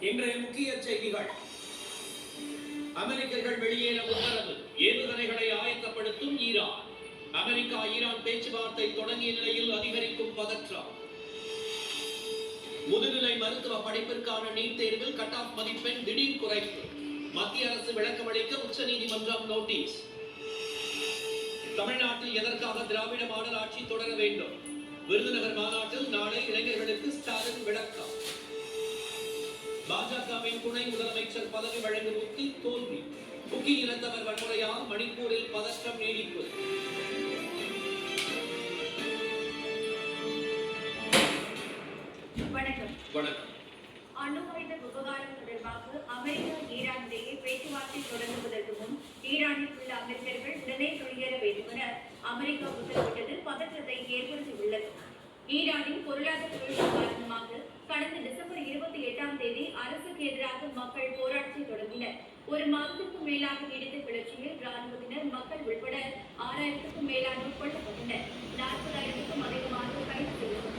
இன்றைய முக்கிய செய்திகள். அமெரிக்கர்கள் வெளியேற உத்தரவு. ஏவுகணைகளை ஆயத்தப்படுத்தும் ஈரான். அமெரிக்கா ஈரான் பேச்சுவார்த்தை தொடங்கிய நிலையில் அதிகரிக்கும் பதற்றம். முதுநிலை மருத்துவ படிப்பிற்கான நீட் தேர்வில் கட் ஆஃப் மதிப்பெண் திடீர் குறைப்பு. மத்திய அரசு விளக்கமளிக்க உச்சநீதிமன்றம் நோட்டீஸ். தமிழ்நாட்டில் எதற்காக திராவிட மாடல் ஆட்சி தொடர வேண்டும்? விருதுநகர் மாநாட்டில் நாளை இளைஞர்களுக்கு ஸ்டாலின் விளக்கம். பாஜகவின் துணை முதலமைச்சர் பதவி வழங்கும் உத்தி தோல்வி. குக்கி இனத்தவர் வன்முறையால் மணிப்பூரில் பதற்றம் நீடிப்பு. வணக்கம். அணு ஆயுத விவகாரம் தொடர்பாக அமெரிக்கா ஈரான் இடையே பேச்சுவார்த்தை தொடங்குவதற்கு முன் ஈரானில் உள்ள அமெரிக்கர்கள் உடனே வெளியேற வேண்டும் என அமெரிக்கா உத்தரவிட்டது பதற்றத்தை ஏற்படுத்தியுள்ளது. ஈரானின் பொருளாதார வீழ்ச்சி காரணமாக கடந்த டிசம்பர் 28ஆம் தேதி அரசுக்கு எதிராக மக்கள் போராட்டத்தை தொடங்கினர். ஒரு மாதத்திற்கும் மேலாக நீடித்த கிளர்ச்சியில் ராணுவத்தினர், மக்கள் உட்பட 6000க்கும் மேலானோர் கொல்லப்பட்டனர். 40,000க்கும் அதிகமாக கைது செய்யப்பட்டனர்.